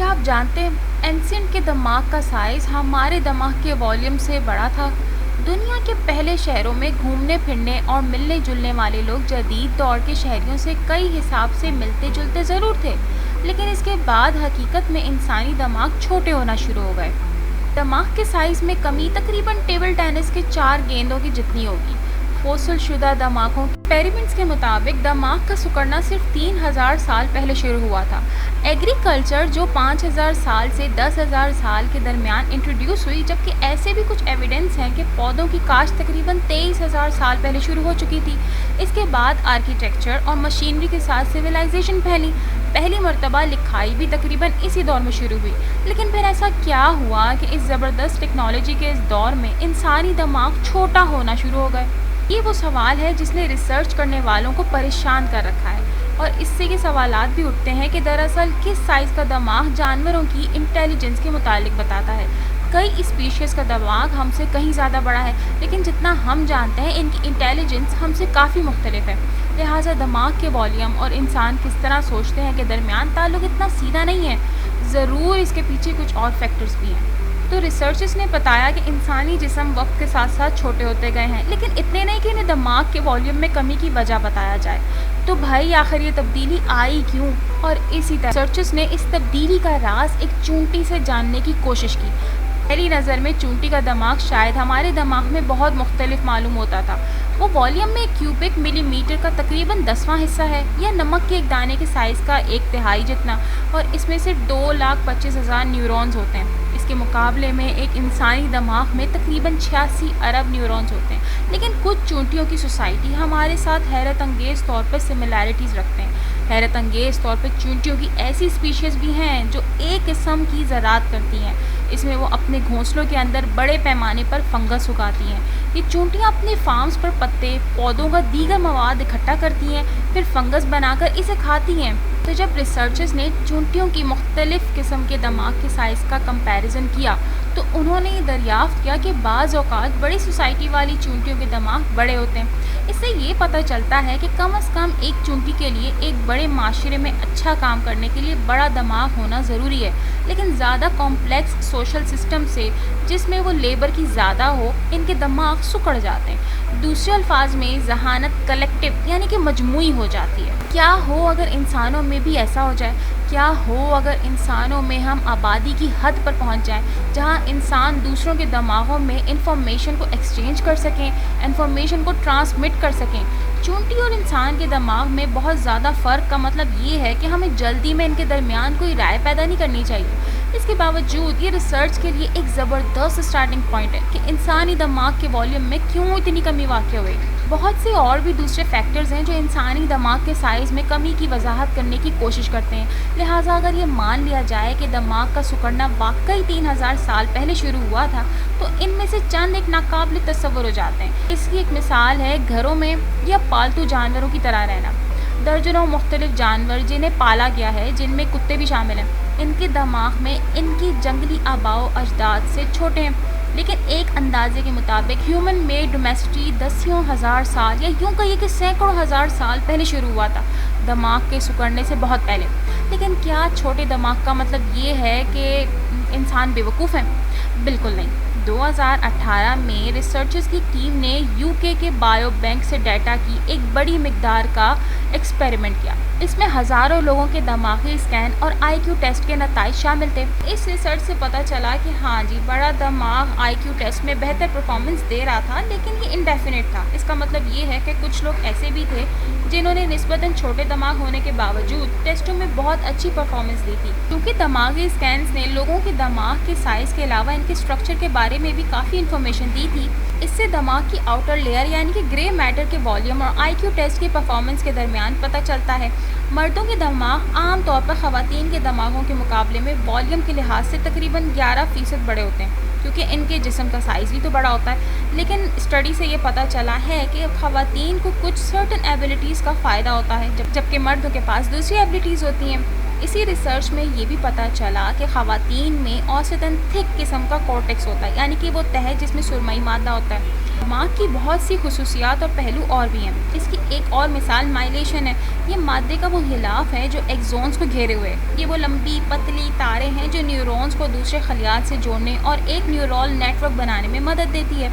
کیا آپ جانتے ہیں اینسینٹ کے دماغ کا سائز ہمارے دماغ کے والیوم سے بڑا تھا؟ دنیا کے پہلے شہروں میں گھومنے پھرنے اور ملنے جلنے والے لوگ جدید دور کے شہریوں سے کئی حساب سے ملتے جلتے ضرور تھے، لیکن اس کے بعد حقیقت میں انسانی دماغ چھوٹے ہونا شروع ہو گئے۔ دماغ کے سائز میں کمی تقریباً ٹیبل ٹینس کے 4 گیندوں کی جتنی ہوگی۔ فوسل شدہ دماغوں کے ایکسپیریمنٹس کے مطابق دماغ کا سکڑنا صرف 3000 سال پہلے شروع ہوا تھا۔ ایگریکلچر جو 5000 سال سے 10,000 سال کے درمیان انٹروڈیوس ہوئی، جبکہ ایسے بھی کچھ ایویڈنس ہیں کہ پودوں کی کاشت تقریباً 23,000 سال پہلے شروع ہو چکی تھی۔ اس کے بعد آرکیٹیکچر اور مشینری کے ساتھ سویلائزیشن پھیلی۔ پہلی مرتبہ لکھائی بھی تقریباً اسی دور میں شروع ہوئی۔ لیکن پھر ایسا کیا ہوا کہ اس زبردست ٹیکنالوجی کے اس دور میں انسانی دماغ چھوٹا ہونا شروع ہو گئے؟ یہ وہ سوال ہے جس نے ریسرچ کرنے والوں کو پریشان کر رکھا ہے، اور اس سے یہ سوالات بھی اٹھتے ہیں کہ دراصل کس سائز کا دماغ جانوروں کی انٹیلیجنس کے متعلق بتاتا ہے۔ کئی اسپیشیز کا دماغ ہم سے کہیں زیادہ بڑا ہے، لیکن جتنا ہم جانتے ہیں ان کی انٹیلیجنس ہم سے کافی مختلف ہے۔ لہٰذا دماغ کے والیوم اور انسان کس طرح سوچتے ہیں کے درمیان تعلق اتنا سیدھا نہیں ہے، ضرور اس کے پیچھے کچھ اور فیکٹرز بھی ہیں۔ تو ریسرچرز نے بتایا کہ انسانی جسم وقت کے ساتھ ساتھ چھوٹے ہوتے گئے ہیں، لیکن اتنے نہیں کہ انہیں دماغ کے والیوم میں کمی کی وجہ بتایا جائے۔ تو بھائی آخر یہ تبدیلی آئی کیوں؟ اور اسی طرح ریسرچرز نے اس تبدیلی کا راز ایک چونٹی سے جاننے کی کوشش کی۔ پہلی نظر میں چونٹی کا دماغ شاید ہمارے دماغ میں بہت مختلف معلوم ہوتا تھا۔ وہ والیوم میں کیوبک ملی میٹر کا تقریباً 10واں حصہ ہے، یا نمک کے ایک دانے کے سائز کا 1/3 جتنا، اور اس میں صرف 2,25,000 نیورونز ہوتے ہیں۔ اس کے مقابلے میں ایک انسانی دماغ میں تقریباً 86 ارب نیورونز ہوتے ہیں۔ لیکن کچھ چونٹیوں کی سوسائٹی ہمارے ساتھ حیرت انگیز طور پر سملیرٹیز رکھتے ہیں۔ حیرت انگیز طور پر چونٹیوں کی ایسی اسپیشیز بھی ہیں جو ایک قسم کی زراعت کرتی ہیں۔ اس میں وہ اپنے گھونسلوں کے اندر بڑے پیمانے پر فنگس اگاتی ہیں۔ یہ چونٹیاں اپنے فارمز پر پتے، پودوں کا دیگر مواد اکٹھا کرتی ہیں، پھر فنگس بنا کر اسے کھاتی ہیں۔ تو جب ریسرچرز نے چونٹیوں کی مختلف قسم کے دماغ کے سائز کا کمپیریزن کیا، تو انہوں نے یہ دریافت کیا کہ بعض اوقات بڑی سوسائٹی والی چونٹیوں کے دماغ بڑے ہوتے ہیں۔ اس سے یہ پتہ چلتا ہے کہ کم از کم ایک چونٹی کے لیے ایک بڑے معاشرے میں اچھا کام کرنے کے لیے بڑا دماغ ہونا ضروری ہے، لیکن زیادہ کمپلیکس سوشل سسٹم سے جس میں وہ لیبر کی زیادہ ہو، ان کے دماغ سکڑ جاتے ہیں۔ دوسرے الفاظ میں ذہانت کلیکٹیو یعنی کہ مجموعی ہو جاتی ہے۔ کیا ہو اگر انسانوں میں بھی ایسا ہو جائے؟ کیا ہو اگر انسانوں میں ہم آبادی کی حد پر پہنچ جائیں جہاں انسان دوسروں کے دماغوں میں انفارمیشن کو ایکسچینج کر سکیں، انفارمیشن کو ٹرانسمٹ کر سکیں؟ چونٹی اور انسان کے دماغ میں بہت زیادہ فرق کا مطلب یہ ہے کہ ہمیں جلدی میں ان کے درمیان کوئی رائے پیدا نہیں کرنی چاہیے۔ اس کے باوجود یہ ریسرچ کے لیے ایک زبردست اسٹارٹنگ پوائنٹ ہے کہ انسانی دماغ کے والیوم میں کیوں اتنی کمی واقع ہوئی۔ بہت سے اور بھی دوسرے فیکٹرز ہیں جو انسانی دماغ کے سائز میں کمی کی وضاحت کرنے کی کوشش کرتے ہیں۔ لہٰذا اگر یہ مان لیا جائے کہ دماغ کا سکڑنا واقعی 3000 سال پہلے شروع ہوا تھا، تو ان میں سے چند ایک ناقابل تصور ہو جاتے ہیں۔ اس کی ایک مثال ہے گھروں میں یا پالتو جانوروں کی طرح رہنا۔ درجنوں مختلف جانور جنہیں پالا گیا ہے، جن میں کتے بھی شامل ہیں، ان کے دماغ میں ان کی جنگلی آباء و اجداد سے چھوٹے ہیں، لیکن ایک اندازے کے مطابق ہیومن میڈ ڈومیسٹی دسیوں ہزار سال یا یوں کہیے کہ سینکڑوں ہزار سال پہلے شروع ہوا تھا، دماغ کے سکڑنے سے بہت پہلے۔ لیکن کیا چھوٹے دماغ کا مطلب یہ ہے کہ انسان بیوقوف ہیں؟ بالکل نہیں۔ 2018 میں ریسرچرز کی ٹیم نے UK کے بایو بینک سے ڈیٹا کی ایک بڑی مقدار کا ایکسپیریمنٹ کیا۔ اس میں ہزاروں لوگوں کے دماغی اسکین اور IQ ٹیسٹ کے نتائج شامل تھے۔ اس ریسرچ سے پتہ چلا کہ ہاں جی، بڑا دماغ IQ ٹیسٹ میں بہتر پرفارمنس دے رہا تھا، لیکن یہ انڈیفینٹ تھا۔ اس کا مطلب یہ ہے کہ کچھ لوگ ایسے بھی تھے جنہوں نے نسبتاً چھوٹے دماغ ہونے کے باوجود ٹیسٹوں میں بہت اچھی پرفارمنس دی تھی، کیونکہ دماغی اسکینز نے لوگوں کے دماغ کے سائز کے علاوہ ان کے اسٹرکچر کے بارے میں بھی کافی انفارمیشن دی تھی۔ اس سے دماغ کی آؤٹر لیئر یعنی کہ گرے میٹر کے والیوم اور IQ ٹیسٹ کی پرفارمنس کے درمیان پتہ چلتا ہے۔ مردوں کے دماغ عام طور پر خواتین کے دماغوں کے مقابلے میں والیوم کے لحاظ سے تقریباً 11% بڑے ہوتے ہیں، کیونکہ ان کے جسم کا سائز بھی تو بڑا ہوتا ہے۔ لیکن اسٹڈی سے یہ پتہ چلا ہے کہ خواتین کو کچھ سرٹن ایبلٹیز کا فائدہ ہوتا ہے، جبکہ مردوں کے پاس دوسری ایبلٹیز ہوتی ہیں۔ اسی ریسرچ میں یہ بھی پتہ چلا کہ خواتین میں اوسطاً تھک قسم کا کورٹیکس ہوتا ہے، یعنی کہ وہ تہہ جس میں سرمئی مادہ ہوتا ہے۔ دماغ کی بہت سی خصوصیات اور پہلو اور بھی ہیں۔ اس کی ایک اور مثال مائلیشن ہے۔ یہ مادے کا وہ غلاف ہے جو ایکزونز کو گھیرے ہوئے ہے۔ یہ وہ لمبی پتلی تاریں ہیں جو نیورونز کو دوسرے خلیات سے جوڑنے اور ایک نیورال نیٹ ورک بنانے میں مدد دیتی ہے۔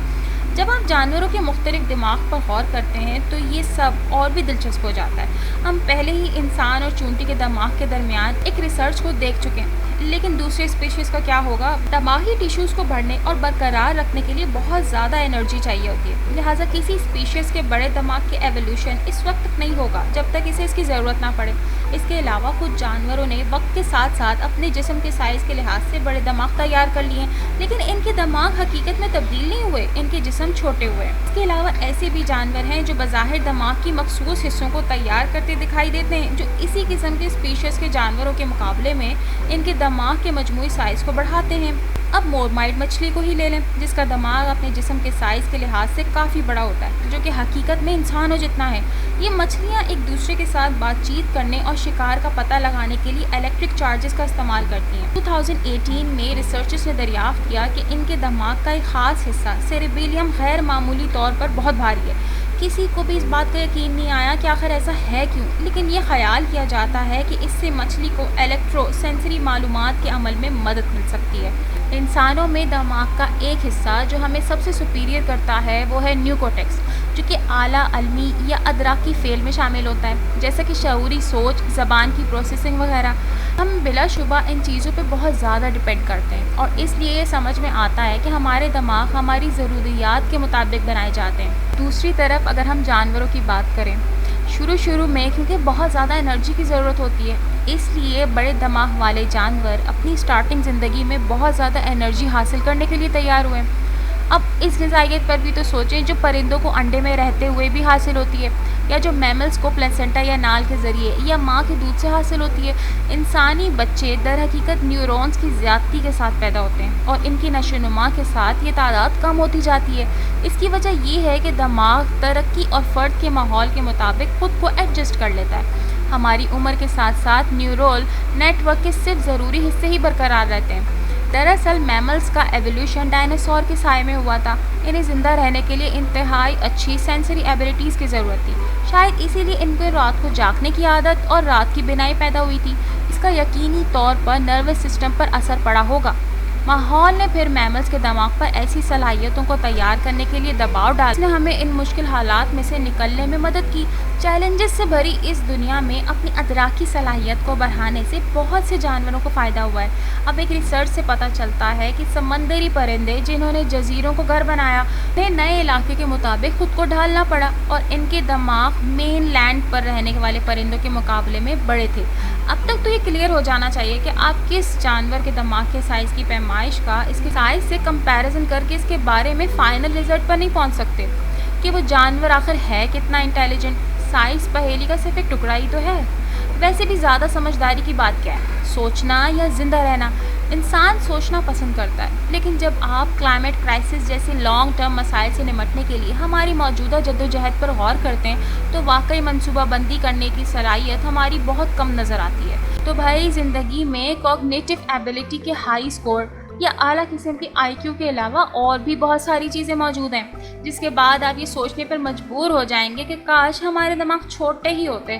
جب آپ جانوروں کے مختلف دماغ پر غور کرتے ہیں تو یہ سب اور بھی دلچسپ ہو جاتا ہے۔ ہم پہلے ہی انسان اور چونٹی کے دماغ کے درمیان ایک ریسرچ کو دیکھ چکے ہیں، لیکن دوسرے اسپیشیز کا کیا ہوگا؟ دماغی ٹیشوز کو بڑھنے اور برقرار رکھنے کے لیے بہت زیادہ انرجی چاہیے ہوتی ہے، لہٰذا کسی اسپیشیز کے بڑے دماغ کے ایولیوشن اس وقت تک نہیں ہوگا جب تک اسے اس کی ضرورت نہ پڑے۔ اس کے علاوہ کچھ جانوروں نے وقت کے ساتھ ساتھ اپنے جسم کے سائز کے لحاظ سے بڑے دماغ تیار کر لیے ہیں، لیکن ان کے دماغ حقیقت میں تبدیل نہیں ہوئے، ان کے جسم چھوٹے ہوئے ہیں۔ اس کے علاوہ ایسے بھی جانور ہیں جو بظاہر دماغ کی مخصوص حصوں کو تیار کرتے دکھائی دیتے ہیں، جو اسی قسم کے اسپیشیز کے جانوروں کے مقابلے میں ان کے دماغ کے مجموعی سائز کو بڑھاتے ہیں۔ اب مورمائٹ مچھلی کو ہی لے لیں، جس کا دماغ اپنے جسم کے سائز کے لحاظ سے کافی بڑا ہوتا ہے، جو کہ حقیقت میں انسانوں جتنا ہے۔ یہ مچھلیاں ایک دوسرے کے ساتھ بات چیت کرنے اور شکار کا پتہ لگانے کے لیے الیکٹرک چارجز کا استعمال کرتی ہیں۔ 2018 میں ریسرچرز نے دریافت کیا کہ ان کے دماغ کا ایک خاص حصہ سیریبیلیم غیر معمولی طور پر بہت بھاری ہے۔ کسی کو بھی اس بات کا یقین نہیں آیا کہ آخر ایسا ہے کیوں، لیکن یہ خیال کیا جاتا ہے کہ اس سے مچھلی کو الیکٹرو سینسری معلومات کے عمل میں مدد مل سکتی ہے۔ انسانوں میں دماغ کا ایک حصہ جو ہمیں سب سے سپیریئر کرتا ہے وہ ہے نیوکورٹیکس، جو کہ اعلیٰ علمی یا ادراکی فعل میں شامل ہوتا ہے، جیسا کہ شعوری سوچ، زبان کی پروسیسنگ وغیرہ۔ ہم بلا شبہ ان چیزوں پہ بہت زیادہ ڈپینڈ کرتے ہیں، اور اس لیے یہ سمجھ میں آتا ہے کہ ہمارے دماغ ہماری ضروریات کے مطابق بنائے جاتے ہیں۔ دوسری طرف اگر ہم جانوروں کی بات کریں، شروع میں کیونکہ بہت زیادہ انرجی کی ضرورت ہوتی ہے، اس لیے بڑے دماغ والے جانور اپنی سٹارٹنگ زندگی میں بہت زیادہ انرجی حاصل کرنے کے لیے تیار ہوئے۔ اب اس غذائیت پر بھی تو سوچیں جو پرندوں کو انڈے میں رہتے ہوئے بھی حاصل ہوتی ہے، یا جو میملز کو پلیسنٹا یا نال کے ذریعے یا ماں کے دودھ سے حاصل ہوتی ہے۔ انسانی بچے در حقیقت نیورونز کی زیادتی کے ساتھ پیدا ہوتے ہیں، اور ان کی نشو و نما کے ساتھ یہ تعداد کم ہوتی جاتی ہے۔ اس کی وجہ یہ ہے کہ دماغ ترقی اور فرد کے ماحول کے مطابق خود کو ایڈجسٹ کر لیتا ہے۔ ہماری عمر کے ساتھ ساتھ نیورول نیٹ ورک کے صرف ضروری حصے ہی برقرار رہتے ہیں۔ دراصل میملز کا ایولیوشن ڈائناسور کے سائے میں ہوا تھا۔ انہیں زندہ رہنے کے لیے انتہائی اچھی سینسری ایبلٹیز کی ضرورت تھی، شاید اسی لیے ان کو رات کو جاگنے کی عادت اور رات کی بینائی پیدا ہوئی تھی۔ اس کا یقینی طور پر نروس سسٹم پر اثر پڑا ہوگا۔ ماحول نے پھر میملز کے دماغ پر ایسی صلاحیتوں کو تیار کرنے کے لیے دباؤ ڈالا جس نے ہمیں ان مشکل حالات میں سے نکلنے میں مدد کی۔ چیلنجز سے بھری اس دنیا میں اپنی ادراکی صلاحیت کو بڑھانے سے بہت سے جانوروں کو فائدہ ہوا ہے۔ اب ایک ریسرچ سے پتہ چلتا ہے کہ سمندری پرندے جنہوں نے جزیروں کو گھر بنایا، انہیں نئے علاقے کے مطابق خود کو ڈھالنا پڑا، اور ان کے دماغ مین لینڈ پر رہنے والے پرندوں کے مقابلے میں بڑے تھے۔ اب تک تو یہ کلیئر ہو جانا چاہیے کہ آپ کس جانور کے دماغ کے سائز کی پیمائش کا اس کے سائز سے کمپیریزن کر کے اس کے بارے میں فائنل رزلٹ پر نہیں پہنچ سکتے کہ وہ جانور آخر ہے کتنا انٹیلیجنٹ۔ سائز پہیلی کا صرف ایک ٹکڑا ہی تو ہے۔ ویسے بھی زیادہ سمجھداری کی بات کیا ہے، سوچنا یا زندہ رہنا؟ انسان سوچنا پسند کرتا ہے، لیکن جب آپ کلائمیٹ کرائسس جیسے لانگ ٹرم مسائل سے نمٹنے کے لیے ہماری موجودہ جدوجہد پر غور کرتے ہیں تو واقعی منصوبہ بندی کرنے کی صلاحیت ہماری بہت کم نظر آتی ہے۔ تو بھائی زندگی میں کوگنیٹو ایبلٹی کے ہائی اسکور یا اعلیٰ قسم کے آئی کیو کے علاوہ اور بھی بہت ساری چیزیں موجود ہیں، جس کے بعد آپ یہ سوچنے پر مجبور ہو جائیں گے کہ کاش ہمارے دماغ چھوٹے ہی ہوتے۔